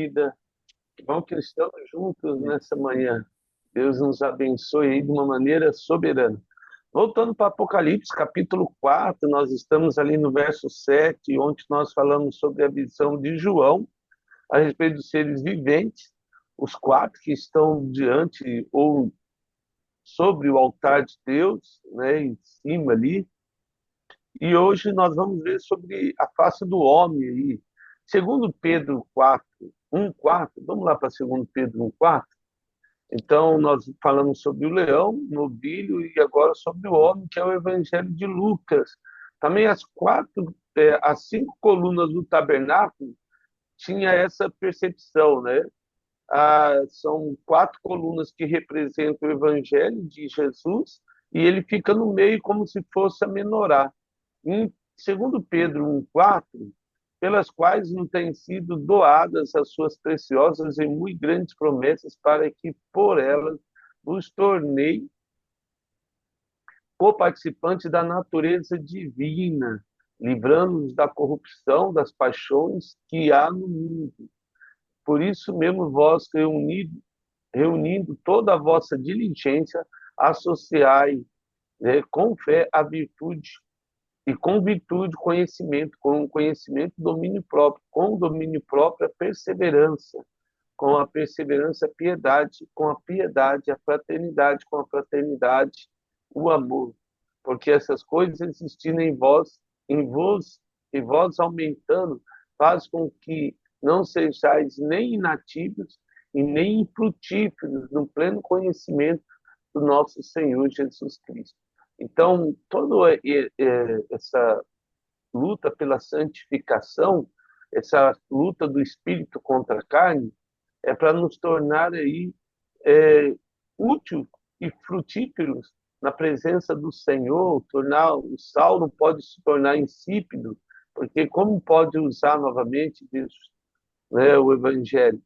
vida. Bom que estamos juntos nessa manhã. Deus nos abençoe aí de uma maneira soberana. Voltando para Apocalipse, capítulo 4, nós estamos ali no verso 7, onde nós falamos sobre a visão de João a respeito dos seres viventes, os quatro que estão diante ou sobre o altar de Deus, né, em cima ali. E hoje nós vamos ver sobre a face do homem aí. Segundo Pedro 4, 1:4, vamos lá para segundo Pedro 1:4. Então nós falamos sobre o leão, o novilho e agora sobre o homem, que é o Evangelho de Lucas. Também as cinco colunas do tabernáculo tinha essa percepção, né? São quatro colunas que representam o Evangelho de Jesus e ele fica no meio como se fosse a menorá. Em segundo Pedro 1:4, pelas quais não têm sido doadas as suas preciosas e muito grandes promessas, para que por elas vos tornei co-participantes da natureza divina, livrando-nos da corrupção das paixões que há no mundo. Por isso mesmo vós, reunindo toda a vossa diligência, associai, né, com fé a virtude, e com virtude, conhecimento, com conhecimento, domínio próprio, com domínio próprio, a perseverança, com a perseverança, a piedade, com a piedade, a fraternidade, com a fraternidade, o amor. Porque essas coisas existindo em vós, e vós aumentando, faz com que não sejais nem inativos e nem infrutíferos no pleno conhecimento do nosso Senhor Jesus Cristo. Então, toda essa luta pela santificação, essa luta do espírito contra a carne, é para nos tornar aí útil e frutíferos na presença do Senhor. Tornar o sal não pode se tornar insípido, porque como pode usar novamente Deus, né, o Evangelho?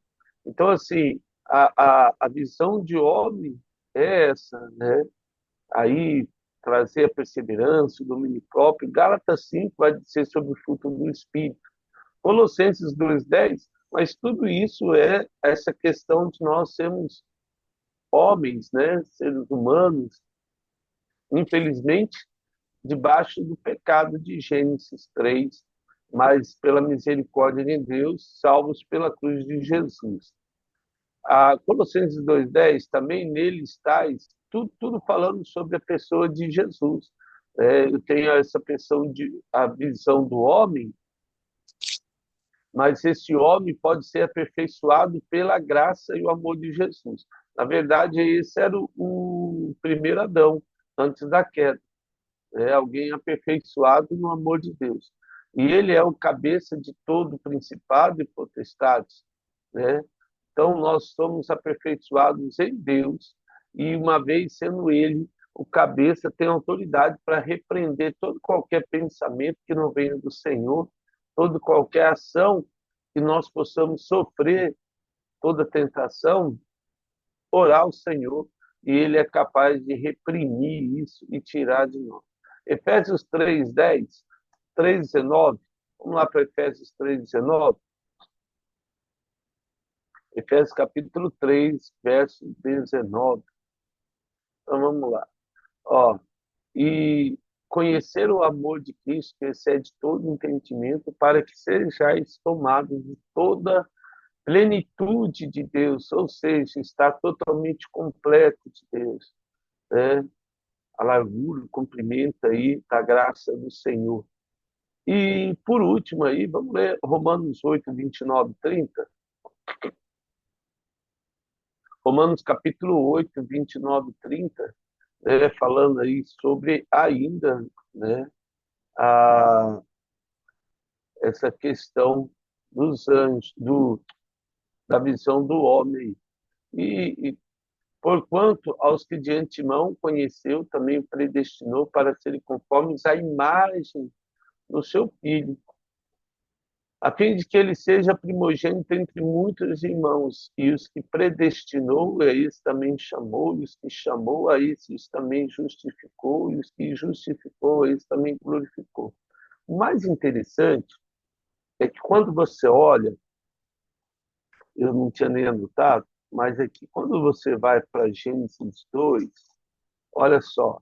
Então, assim, a visão de homem é essa, né? Aí trazer a perseverança, o domínio próprio. Gálatas 5 vai dizer sobre o fruto do Espírito. Colossenses 2:10, mas tudo isso é essa questão de nós sermos homens, né, seres humanos, infelizmente, debaixo do pecado de Gênesis 3, mas pela misericórdia de Deus, salvos pela cruz de Jesus. A Colossenses 2:10, também nele estáis, tudo falando sobre a pessoa de Jesus. Eu tenho essa a visão do homem, mas esse homem pode ser aperfeiçoado pela graça e o amor de Jesus. Na verdade, esse era o primeiro Adão, antes da queda. É alguém aperfeiçoado no amor de Deus. E ele é o cabeça de todo principado e potestade, né? Então, nós somos aperfeiçoados em Deus, e uma vez sendo Ele o cabeça, tem autoridade para repreender todo qualquer pensamento que não venha do Senhor, toda qualquer ação que nós possamos sofrer, toda tentação, orar ao Senhor, e Ele é capaz de reprimir isso e tirar de nós. Efésios 3:10, 3:19, vamos lá para Efésios 3:19. Efésios capítulo 3, verso 19. Então vamos lá. Ó, e conhecer o amor de Cristo que excede todo entendimento, para que sejais tomados de toda plenitude de Deus, ou seja, está totalmente completo de Deus, né? A largura, o comprimento aí da graça do Senhor. E por último aí, vamos ler Romanos 8, 29, 30. Romanos capítulo 8, 29, 30, falando aí sobre ainda, né, a, essa questão dos anjos, da visão do homem. E porquanto aos que de antemão conheceu, também o predestinou para serem conformes à imagem do seu Filho, a fim de que ele seja primogênito entre muitos irmãos. E os que predestinou, a esses também chamou, e os que chamou, a esses também justificou, e os que justificou, a esses também glorificou. O mais interessante é que quando você olha eu não tinha nem anotado, mas aqui, quando você vai para Gênesis 2, olha só,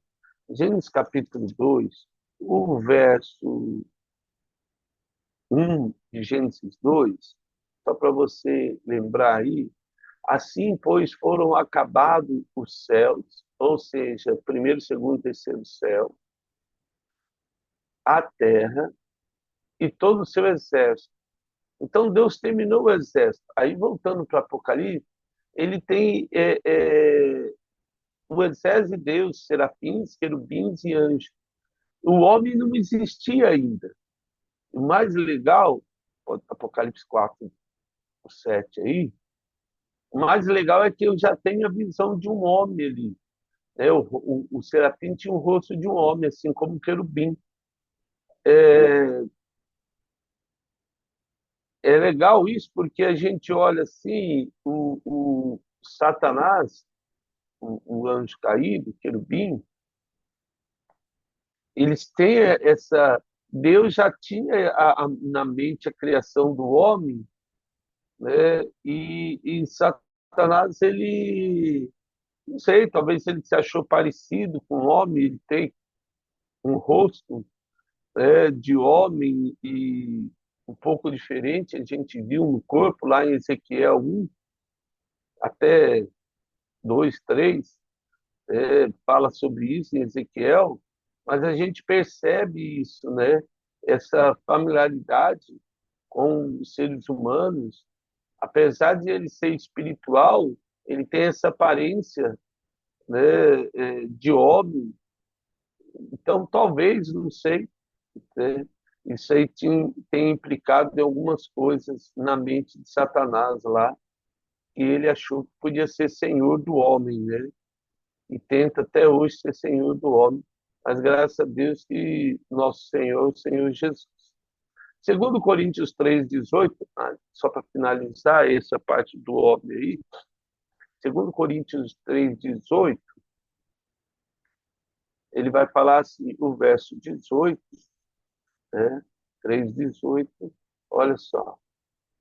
Gênesis capítulo 2, o verso 1 de Gênesis 2, só para você lembrar aí, assim, pois, foram acabados os céus, ou seja, primeiro, segundo, terceiro céu, a terra e todo o seu exército. Então, Deus terminou o exército. Aí, voltando para o Apocalipse, ele tem o exército de Deus, serafins, querubins e anjos. O homem não existia ainda. O mais legal, Apocalipse 4, 7 aí, o mais legal é que eu já tenho a visão de um homem ali. Né? O serafim tinha o rosto de um homem, assim como o querubim. É, é legal isso porque a gente olha assim, o Satanás, o anjo caído, o querubim, eles têm essa. Deus já tinha na mente a criação do homem, né? E Satanás, ele, não sei, talvez ele se achou parecido com o homem, ele tem um rosto, né, de homem e um pouco diferente, a gente viu no corpo lá em Ezequiel 1 até 2, 3, fala sobre isso em Ezequiel, mas a gente percebe isso, né? Essa familiaridade com os seres humanos, apesar de ele ser espiritual, ele tem essa aparência, né, de homem. Então, talvez, não sei, né, isso aí tem implicado em algumas coisas na mente de Satanás lá, que ele achou que podia ser senhor do homem, né? E tenta até hoje ser senhor do homem, mas graças a Deus que nosso Senhor, o Senhor Jesus. Segundo Coríntios 3:18, só para finalizar essa parte do homem aí, segundo Coríntios 3:18, ele vai falar assim, o verso 18, né? 3:18, olha só.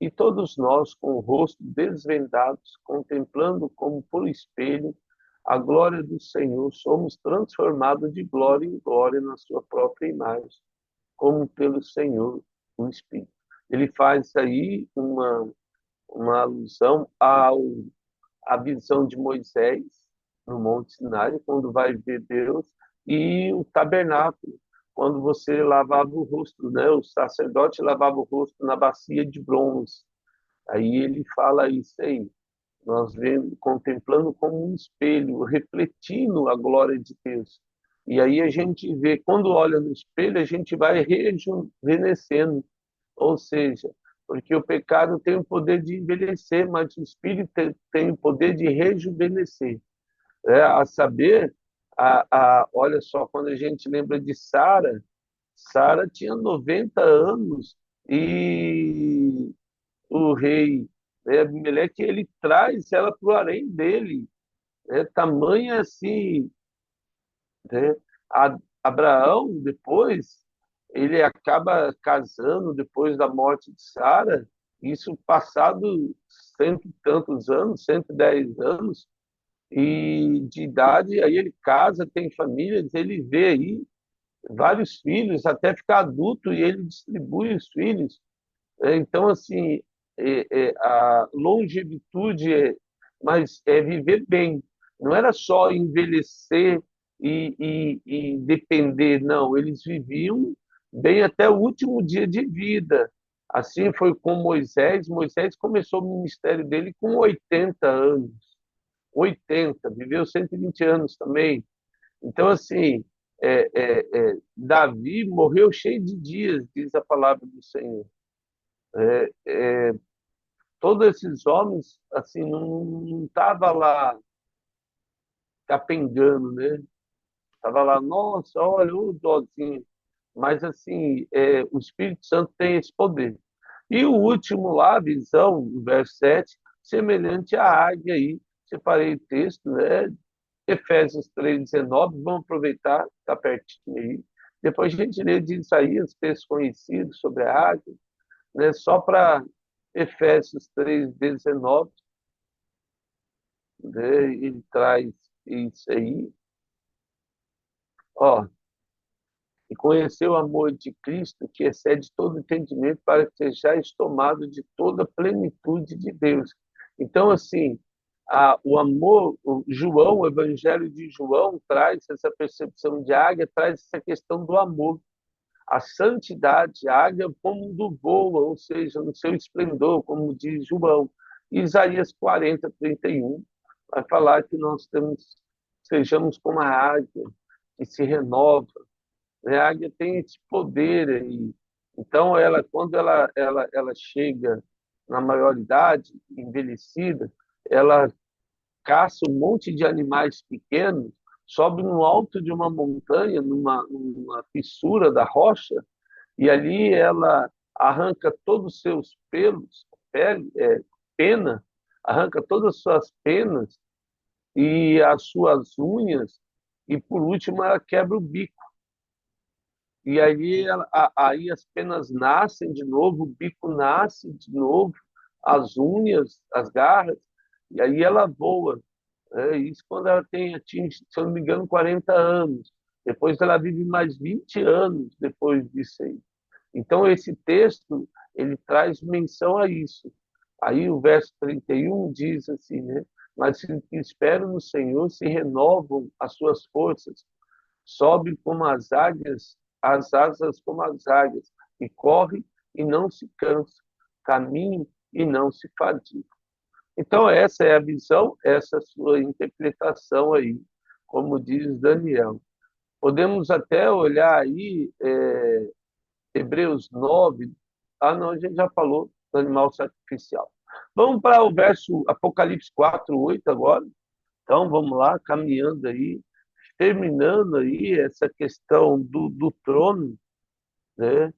E todos nós, com o rosto desvendados, contemplando como por espelho a glória do Senhor, somos transformados de glória em glória na sua própria imagem, como pelo Senhor, o Espírito. Ele faz aí uma alusão à visão de Moisés no Monte Sinai, quando vai ver Deus, e o tabernáculo, quando você lavava o rosto, né? O sacerdote lavava o rosto na bacia de bronze. Aí ele fala isso aí, nós vemos, contemplando como um espelho, refletindo a glória de Deus. E aí a gente vê, quando olha no espelho, a gente vai rejuvenescendo, ou seja, porque o pecado tem o poder de envelhecer, mas o espírito tem o poder de rejuvenescer. A saber, olha só, quando a gente lembra de Sara, Sara tinha 90 anos e o rei, né, Abimeleque, ele traz ela para o harém dele, né, tamanha assim, né, Abraão depois ele acaba casando depois da morte de Sara, isso passado cento e tantos anos, 110 anos e de idade, aí ele casa, tem família, ele vê aí vários filhos até ficar adulto e ele distribui os filhos. Então, assim, a longevidade mas é viver bem. Não era só envelhecer e depender, não. Eles viviam bem até o último dia de vida. Assim foi com Moisés. Moisés começou o ministério dele com 80 anos. 80, viveu 120 anos também. Então, assim, Davi morreu cheio de dias, diz a palavra do Senhor. Todos esses homens, assim, não tava lá capengando, né? Tava lá, nossa, olha, o dozinho. Mas, assim, o Espírito Santo tem esse poder. E o último lá, a visão, o verso 7, semelhante à águia aí. Separei o texto, né? Efésios 3:19, vamos aproveitar, está pertinho aí. Depois a gente lê de Isaías, texto conhecido sobre a águia, né? Só para Efésios 3:19, né? Ele traz isso aí. Ó, e conhecer o amor de Cristo, que excede todo entendimento, para que sejais tomado de toda a plenitude de Deus. Então, assim, o amor, o Evangelho de João traz essa percepção de águia, traz essa questão do amor. A santidade, a águia como do voa, ou seja, no seu esplendor, como diz João. Isaías 40:31 vai falar que nós sejamos como a águia, que se renova, né? A águia tem esse poder aí. Então, quando ela chega na maioridade, envelhecida, ela caça um monte de animais pequenos, sobe no alto de uma montanha, numa fissura da rocha, e ali ela arranca todos os seus pelos, pena, arranca todas as suas penas e as suas unhas, e por último ela quebra o bico. E aí as penas nascem de novo, o bico nasce de novo, as unhas, as garras, e aí ela voa. Isso quando ela atinge, se eu não me engano, 40 anos. Depois ela vive mais 20 anos depois disso aí. Então, esse texto, ele traz menção a isso. Aí o verso 31 diz assim, né? Mas os que esperam no Senhor se renovam as suas forças, sobe como as águias, as asas como as águias, e corre e não se cansa, caminha e não se fadiga. Então, essa é a visão, essa é a sua interpretação aí, como diz Daniel. Podemos até olhar aí, Hebreus 9. Ah, não, a gente já falou do animal sacrificial. Vamos para o verso Apocalipse 4:8 agora. Então, vamos lá, caminhando aí, terminando aí essa questão do trono, né?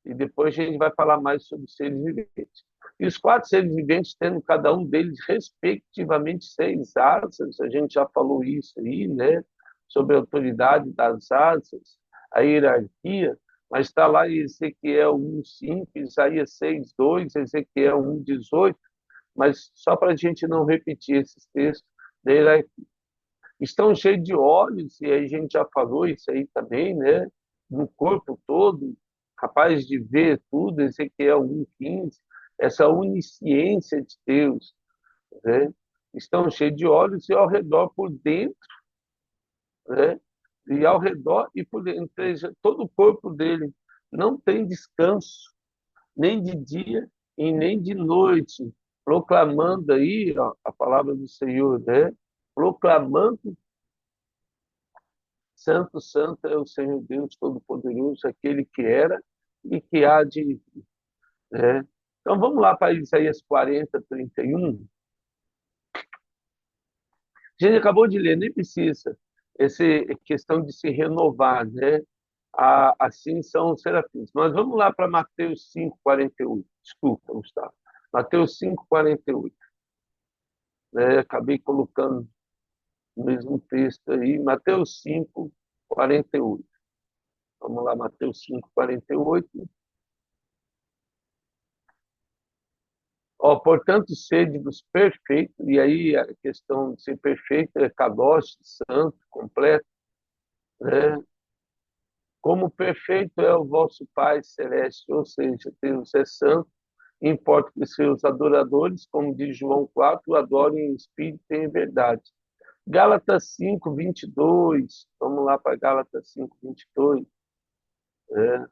E depois a gente vai falar mais sobre os seres viventes. E os quatro seres viventes, tendo cada um deles, respectivamente, 6 asas, a gente já falou isso aí, né? Sobre a autoridade das asas, a hierarquia, mas está lá em Ezequiel 1:5, Isaías 6:2, Ezequiel 1:18, mas só para a gente não repetir esses textos da hierarquia. Estão cheios de olhos, e aí a gente já falou isso aí também, né? No corpo todo, capaz de ver tudo, Ezequiel 1:15, essa onisciência de Deus, né? Estão cheios de olhos e ao redor, por dentro, né? E ao redor e por dentro, ou seja, todo o corpo dele não tem descanso, nem de dia e nem de noite, proclamando aí, ó, a palavra do Senhor, né? Proclamando: Santo, santo é o Senhor Deus Todo-Poderoso, aquele que era e que há de vir, né? Então vamos lá para Isaías 40:31. A gente acabou de ler, nem precisa. Essa questão de se renovar, né? Assim são os serafins. Mas vamos lá para Mateus 5:48. Desculpa, Gustavo. Mateus 5:48. Né? Acabei colocando o mesmo texto aí. Mateus 5:48. Vamos lá, Mateus 5:48. Ó, portanto, sede-vos perfeito, e aí a questão de ser perfeito é kadosh, santo, completo, né? Como perfeito é o vosso Pai Celeste, ou seja, Deus é santo, importa que seus adoradores, como diz João 4, adorem em espírito e em verdade. Gálatas 5:22, vamos lá para Gálatas 5:22, né?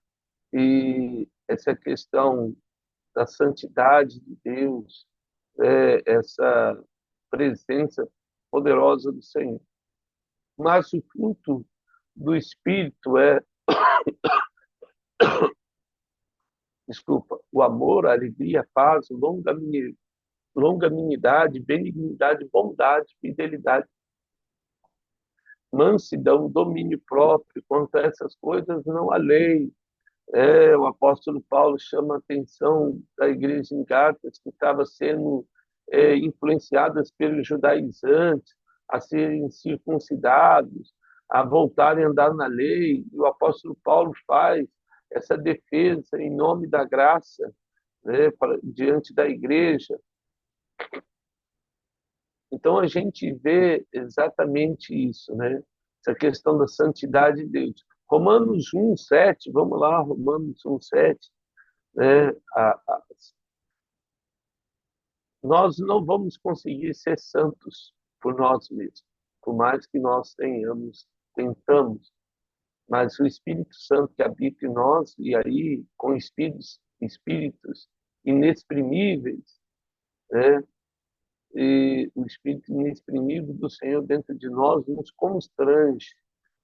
E essa questão da santidade de Deus, essa presença poderosa do Senhor. Mas o fruto do Espírito é, desculpa, o amor, a alegria, a paz, longanimidade, benignidade, bondade, fidelidade, mansidão, domínio próprio. Quanto a essas coisas, não há lei. O apóstolo Paulo chama a atenção da igreja em Gálatas, que estava sendo influenciadas pelos judaizantes a serem circuncidados, a voltarem a andar na lei. E o apóstolo Paulo faz essa defesa em nome da graça, né, diante da igreja. Então a gente vê exatamente isso, né? Essa questão da santidade de Deus. Romanos 1:7, vamos lá, Romanos 1:7, né? Nós não vamos conseguir ser santos por nós mesmos, por mais que nós tentamos, mas o Espírito Santo que habita em nós, e aí com espíritos inexprimíveis, né? E o Espírito inexprimível do Senhor dentro de nós nos constrange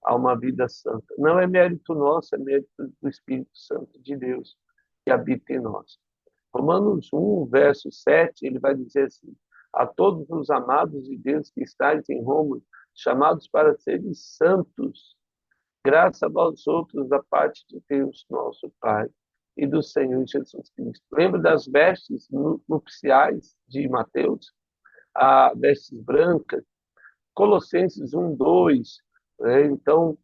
a uma vida santa. Não é mérito nosso, é mérito do Espírito Santo de Deus que habita em nós. Romanos 1:7, ele vai dizer assim: a todos os amados de Deus que estáis em Roma, chamados para serem santos, graças a vós outros da parte de Deus, nosso Pai, e do Senhor Jesus Cristo. Lembra das vestes nupciais de Mateus? A vestes brancas, Colossenses 1:2, né? Então,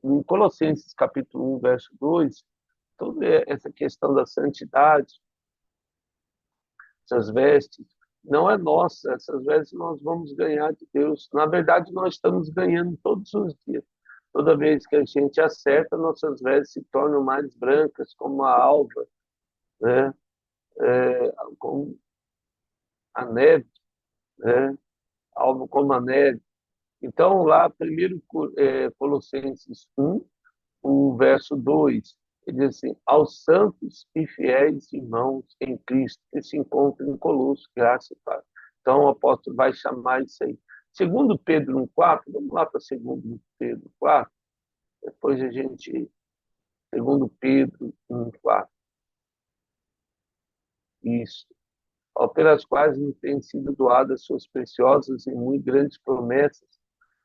em Colossenses capítulo 1, verso 2, toda essa questão da santidade, essas vestes, não é nossa, essas vestes nós vamos ganhar de Deus. Na verdade, nós estamos ganhando todos os dias. Toda vez que a gente acerta, nossas vestes se tornam mais brancas, como a alva, né? Como a neve, né? Alva como a neve. Então, lá, primeiro Colossenses 1, o verso 2, ele diz assim: aos santos e fiéis irmãos em Cristo que se encontram em Colosso, graça e paz. Então, o apóstolo vai chamar isso aí. Segundo Pedro 1:4, vamos lá para segundo Pedro 4, depois a gente, segundo Pedro 1:4, isso. Ó, pelas quais nos têm sido doadas suas preciosas e muito grandes promessas,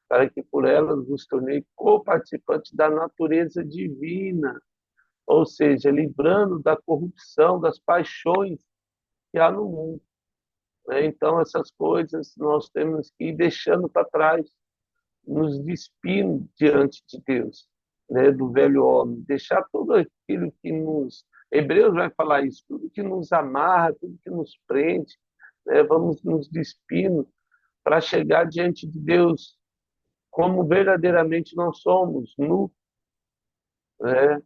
para que por elas nos tornei co-participantes da natureza divina, ou seja, livrando da corrupção, das paixões que há no mundo, né? Então, essas coisas nós temos que ir deixando para trás, nos despindo diante de Deus, né? Do velho homem, deixar tudo aquilo que nos. Hebreus vai falar isso, tudo que nos amarra, tudo que nos prende, né? Vamos nos despindo para chegar diante de Deus como verdadeiramente nós somos, nu, né?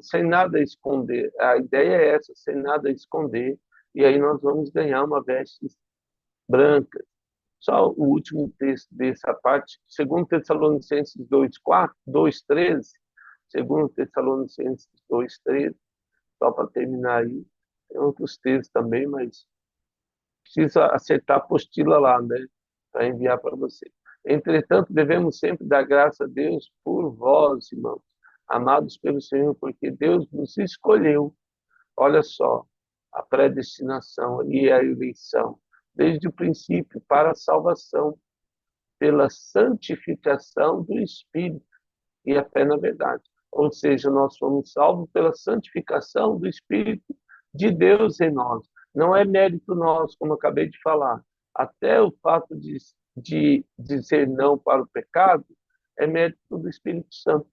Sem nada a esconder. A ideia é essa, sem nada a esconder. E aí nós vamos ganhar uma veste branca. Só o último texto dessa parte, 2 Tessalonicenses 2:4, 2:13, 2 Tessalonicenses 2:13, só para terminar aí. Tem outros textos também, mas precisa acertar a apostila lá, né? Para enviar para você. Entretanto, devemos sempre dar graça a Deus por vós, irmãos, amados pelo Senhor, porque Deus nos escolheu. Olha só, a predestinação e a eleição, desde o princípio para a salvação, pela santificação do Espírito e a fé na verdade. Ou seja, nós fomos salvos pela santificação do Espírito de Deus em nós. Não é mérito nosso, como eu acabei de falar. Até o fato de dizer não para o pecado é mérito do Espírito Santo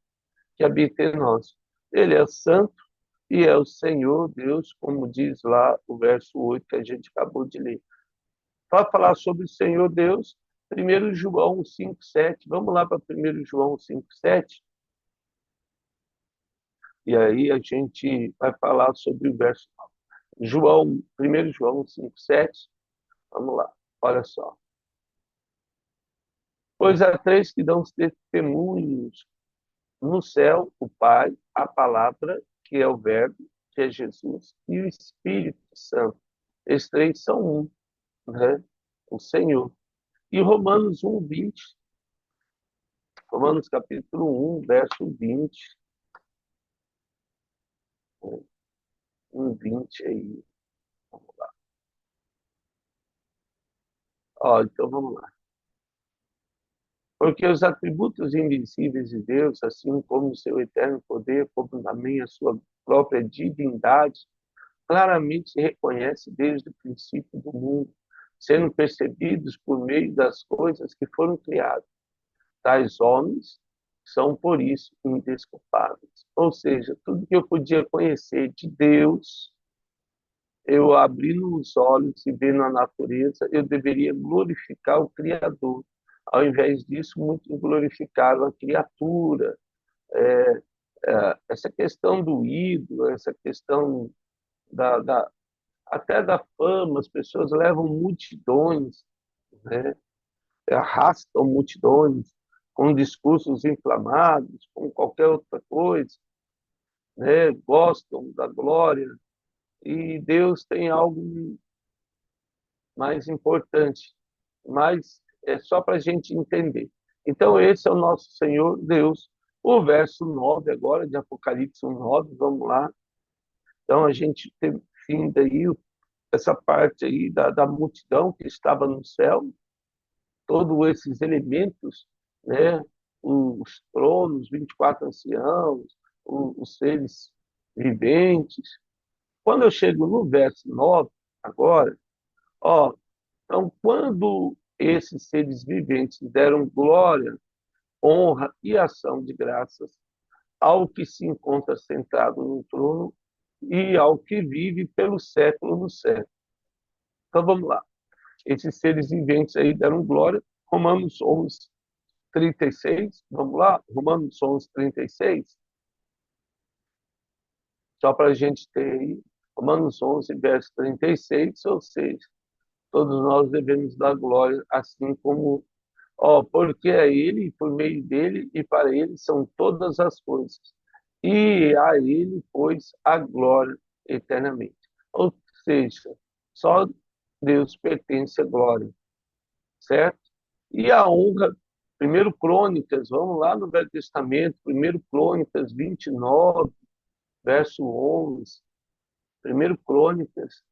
que habita em nós. Ele é santo e é o Senhor Deus, como diz lá o verso 8 que a gente acabou de ler. Para falar sobre o Senhor Deus, 1 João 5:7. Vamos lá para 1 João 5:7. E aí a gente vai falar sobre o verso 9. 1 João 5:7. Vamos lá, olha só. Pois há três que dão testemunhos no céu: o Pai, a Palavra, que é o Verbo, que é Jesus, e o Espírito Santo. Esses três são um, né? O Senhor. E Romanos 1:20, Romanos capítulo 1, verso 20, 1:20 aí. Ó, então vamos lá. Porque os atributos invisíveis de Deus, assim como o seu eterno poder, como também a sua própria divindade, claramente se reconhece desde o princípio do mundo, sendo percebidos por meio das coisas que foram criadas. Tais homens são, por isso, indesculpáveis. Ou seja, tudo que eu podia conhecer de Deus, eu abrindo os olhos e vendo a natureza, eu deveria glorificar o Criador. Ao invés disso, muito glorificar a criatura. Essa questão do ídolo, essa questão da até da fama, as pessoas levam multidões, né? Arrastam multidões com discursos inflamados, com qualquer outra coisa, né? Gostam da glória, e Deus tem algo mais importante, mas é só para a gente entender. Então, esse é o nosso Senhor Deus. O verso 9 agora, de Apocalipse 9, vamos lá. Então, a gente tem fim daí, essa parte aí da multidão que estava no céu, todos esses elementos, né? Os tronos, 24 anciãos, os seres viventes. Quando eu chego no verso 9 agora, ó, então, quando esses seres viventes deram glória, honra e ação de graças ao que se encontra sentado no trono e ao que vive pelo século dos séculos. Então, vamos lá. Esses seres viventes aí deram glória. Romanos 11, 36. Vamos lá? Romanos 11, 36. Só para a gente ter aí. Romanos 11, verso 36. Ou seja, todos nós devemos dar glória, assim como porque a Ele, por meio dele e para Ele são todas as coisas. E a Ele, pois, a glória eternamente. Ou seja, só Deus pertence a glória, certo? E a honra, primeiro Crônicas, vamos lá no Velho Testamento, primeiro Crônicas 29, verso 11. Primeiro Crônicas,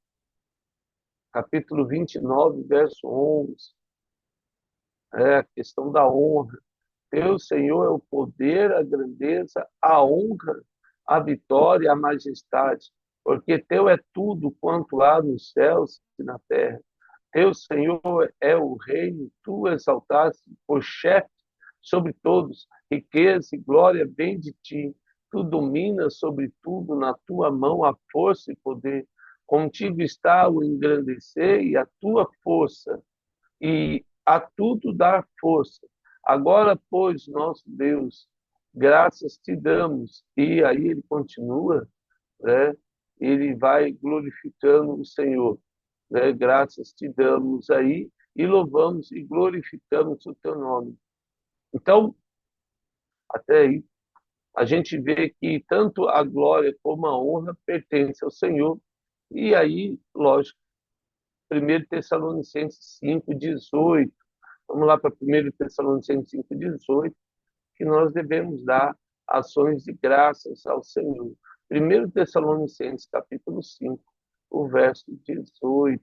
capítulo 29, verso 11. É a questão da honra. Teu, Senhor, é o poder, a grandeza, a honra, a vitória, a majestade, porque teu é tudo quanto há nos céus e na terra. Teu, Senhor, é o reino, tu exaltaste por chefe sobre todos, riqueza e glória vem de ti. Tu dominas sobre tudo, na tua mão a força e poder. Contigo está o engrandecer e a tua força e a tudo dar força. Agora, pois, nosso Deus, graças te damos. E aí ele continua, né? Ele vai glorificando o Senhor, né? Graças te damos aí e louvamos e glorificamos o teu nome. Então, até aí, a gente vê que tanto a glória como a honra pertencem ao Senhor. E aí, lógico, 1 Tessalonicenses 5:18. Vamos lá para 1 Tessalonicenses 5:18, que nós devemos dar ações de graças ao Senhor. 1 Tessalonicenses, capítulo 5, o verso 18.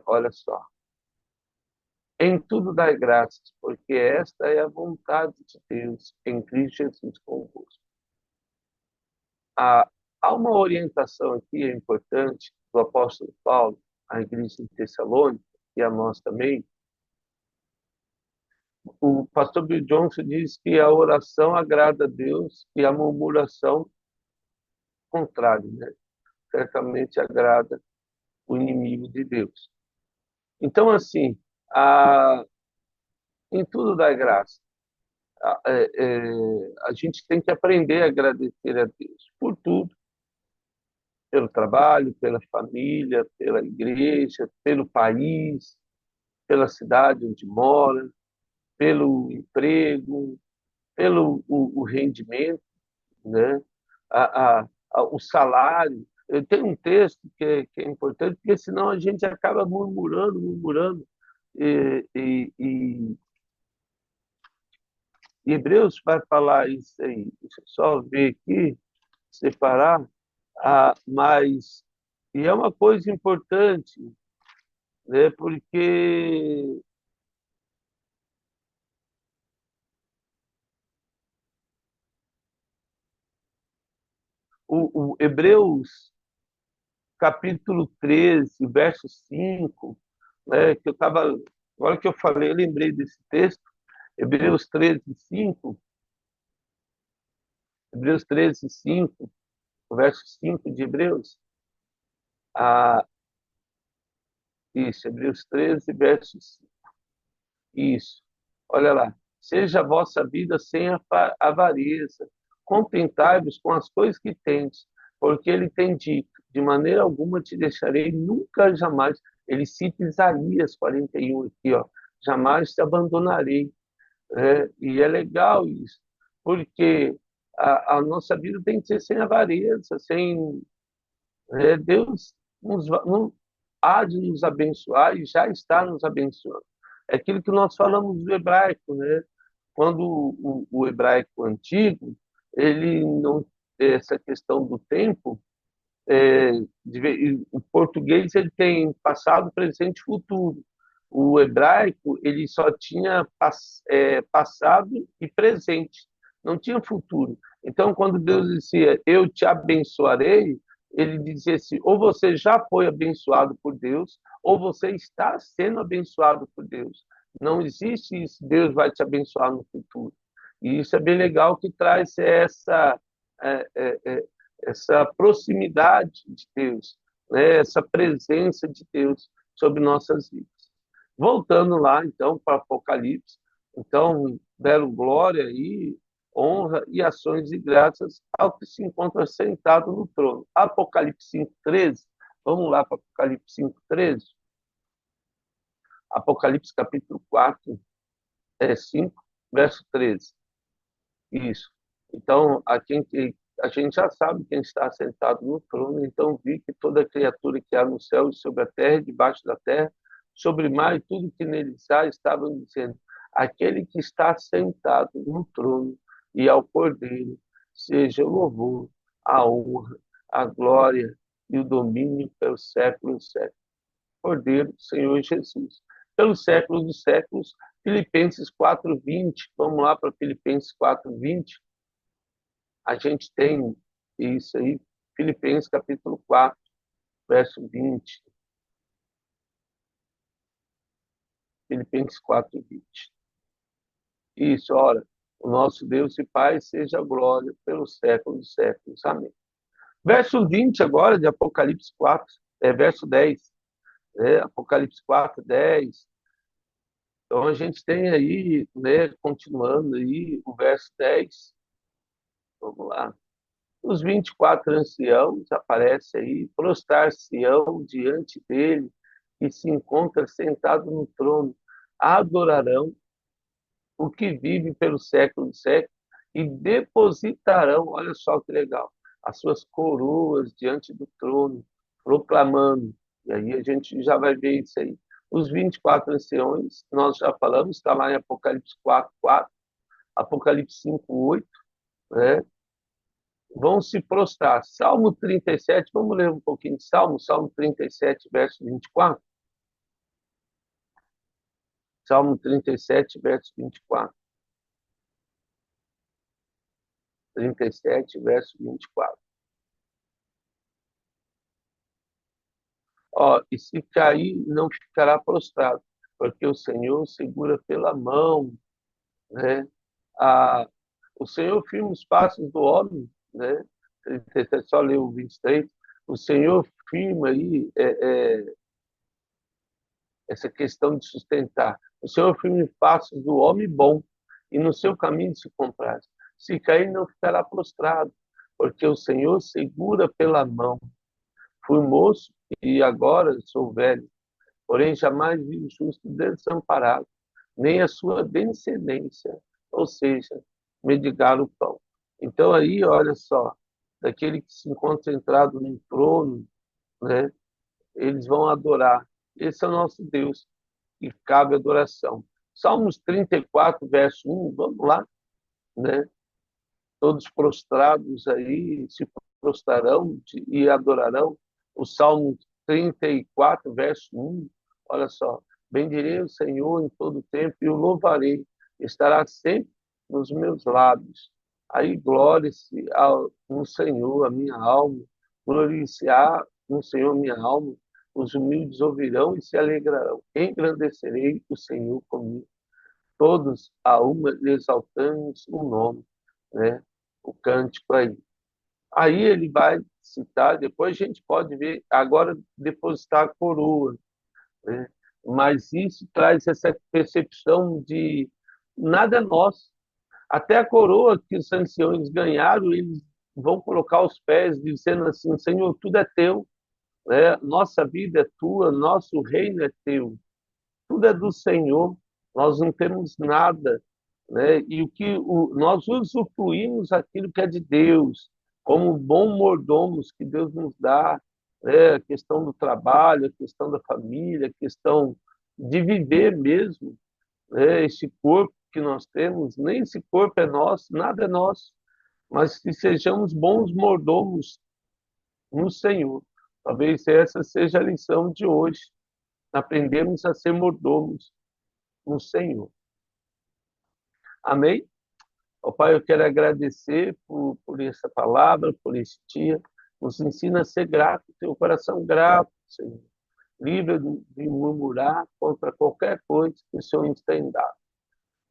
Olha só. Em tudo dai graças, porque esta é a vontade de Deus em Cristo Jesus convosco. Há, há uma orientação aqui importante do apóstolo Paulo à igreja de Tessalônica, e a nós também. O pastor Bill Johnson diz que a oração agrada a Deus e a murmuração contrário, né? Certamente agrada o inimigo de Deus. Então, assim, em tudo dá graça. A gente tem que aprender a agradecer a Deus por tudo, pelo trabalho, pela família, pela igreja, pelo país, pela cidade onde mora, pelo emprego, pelo o rendimento, né? O salário. Tem um texto que é importante, porque senão a gente acaba murmurando, murmurando. E Hebreus vai falar isso aí. Deixa eu só ver aqui, separar. Mas e é uma coisa importante, né? Porque o Hebreus capítulo 13, verso 5, né, que eu estava, agora que eu falei, eu lembrei desse texto, Hebreus 13, 5, Hebreus 13, 5, o verso 5 de Hebreus. Ah, isso, Hebreus 13, versos. Isso. Olha lá. Seja a vossa vida sem avareza. Contentai-vos com as coisas que tendes, porque ele tem dito: de maneira alguma te deixarei, nunca jamais. Ele cita Isaías 41 aqui, ó. Jamais te abandonarei. E é legal isso, porque a nossa vida tem que ser sem avareza, sem. Deus não há de nos abençoar e já está nos abençoando. É aquilo que nós falamos do hebraico, né? Quando o hebraico antigo, ele não essa questão do tempo, o português ele tem passado, presente e futuro. O hebraico ele só tinha passado e presente, não tinha futuro. Então, quando Deus dizia, eu te abençoarei, ele dizia assim, ou você já foi abençoado por Deus, ou você está sendo abençoado por Deus. Não existe isso, Deus vai te abençoar no futuro. E isso é bem legal, que traz é, é, é, essa proximidade de Deus, né? Essa presença de Deus sobre nossas vidas. Voltando lá, então, para Apocalipse, então, deram glória e honra e ações de graças ao que se encontra sentado no trono. Apocalipse 5:13. Vamos lá para Apocalipse 5:13. Apocalipse capítulo 4, 5, verso 13. Isso. Então, a gente já sabe quem está sentado no trono, então vi que toda criatura que há no céu e sobre a terra, debaixo da terra, sobre o mar e tudo que neles há, estavam dizendo: aquele que está sentado no trono e ao Cordeiro, seja o louvor, a honra, a glória e o domínio pelos séculos dos séculos. Cordeiro, Senhor Jesus. Pelos séculos dos séculos. Filipenses 4:20. Vamos lá para Filipenses 4:20. A gente tem isso aí, Filipenses capítulo 4, verso 20. Filipenses 4:20. Isso, ora, o nosso Deus e Pai seja a glória pelos séculos dos séculos. Amém. Verso 20 agora de Apocalipse 4, verso 10. Apocalipse 4:10. Então a gente tem aí, né, continuando aí, o verso 10. Vamos lá. Os 24 anciãos aparecem aí, prostrar-se-ão diante dele, que se encontra sentado no trono, adorarão o que vive pelo século de séculos e depositarão, olha só que legal, as suas coroas diante do trono, proclamando. E aí a gente já vai ver isso aí. Os 24 anciões, nós já falamos, está lá em Apocalipse 4:4, Apocalipse 5:8, né? Vão se prostrar. Salmo 37, vamos ler um pouquinho de Salmo 37, verso 24. Salmo 37, verso 24. 37, verso 24. Ó, e se cair, não ficará prostrado, porque o Senhor segura pela mão, né? A, o Senhor firma os passos do homem, né? Só ler o 23. O Senhor firma aí essa questão de sustentar. O Senhor firme os passos do homem bom e no seu caminho se compraz. Se cair, não ficará prostrado, porque o Senhor segura pela mão. Fui moço e agora sou velho, porém jamais vi o justo desamparado, nem a sua descendência, ou seja, mendigar o pão. Então aí, olha só, daquele que se encontra entrado no trono, né, eles vão adorar. Esse é o nosso Deus, que cabe adoração. Salmos 34, verso 1, vamos lá, né? Todos prostrados aí se prostrarão e adorarão. O Salmo 34, verso 1, olha só. Bendirei o Senhor em todo tempo e o louvarei. Estará sempre nos meus lábios. Aí glória-se no Senhor a minha alma. Glorificar no Senhor minha alma. Os humildes ouvirão e se alegrarão. Engrandecerei o Senhor comigo. Todos a uma lhe exaltamos o nome, né? O cântico aí. Aí ele vai citar, depois a gente pode ver, agora depositar a coroa, né? Mas isso traz essa percepção de nada é nosso. Até a coroa que os anciões ganharam, eles vão colocar os pés, dizendo assim: Senhor, tudo é teu, né? Nossa vida é tua, nosso reino é teu, tudo é do Senhor, nós não temos nada, né? E nós usufruímos aquilo que é de Deus, como bons mordomos que Deus nos dá, né? A questão do trabalho, a questão da família, a questão de viver mesmo, né? Esse corpo que nós temos, nem esse corpo é nosso, nada é nosso, mas que sejamos bons mordomos no Senhor. Talvez essa seja a lição de hoje, aprendemos a ser mordomos no Senhor. Amém? Ó Pai, eu quero agradecer por essa palavra, por esse dia. Nos ensina a ser grato, ter o coração grato, Senhor. Livre de murmurar contra qualquer coisa que o Senhor nos tem dado.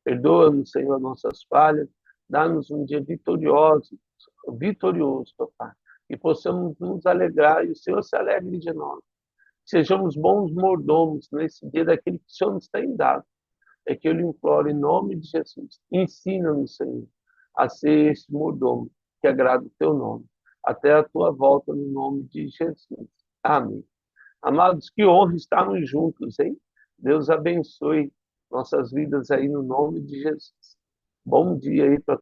Perdoa-nos, Senhor, nossas falhas. Dá-nos um dia vitorioso, ó Pai. E possamos nos alegrar e o Senhor se alegre de nós. Sejamos bons mordomos nesse dia daquilo que o Senhor nos tem dado. É que eu lhe imploro em nome de Jesus. Ensina-nos, Senhor, a ser esse mordomo que agrada o teu nome. Até a tua volta no nome de Jesus. Amém. Amados, que honra estarmos juntos, hein? Deus abençoe nossas vidas aí no nome de Jesus. Bom dia aí para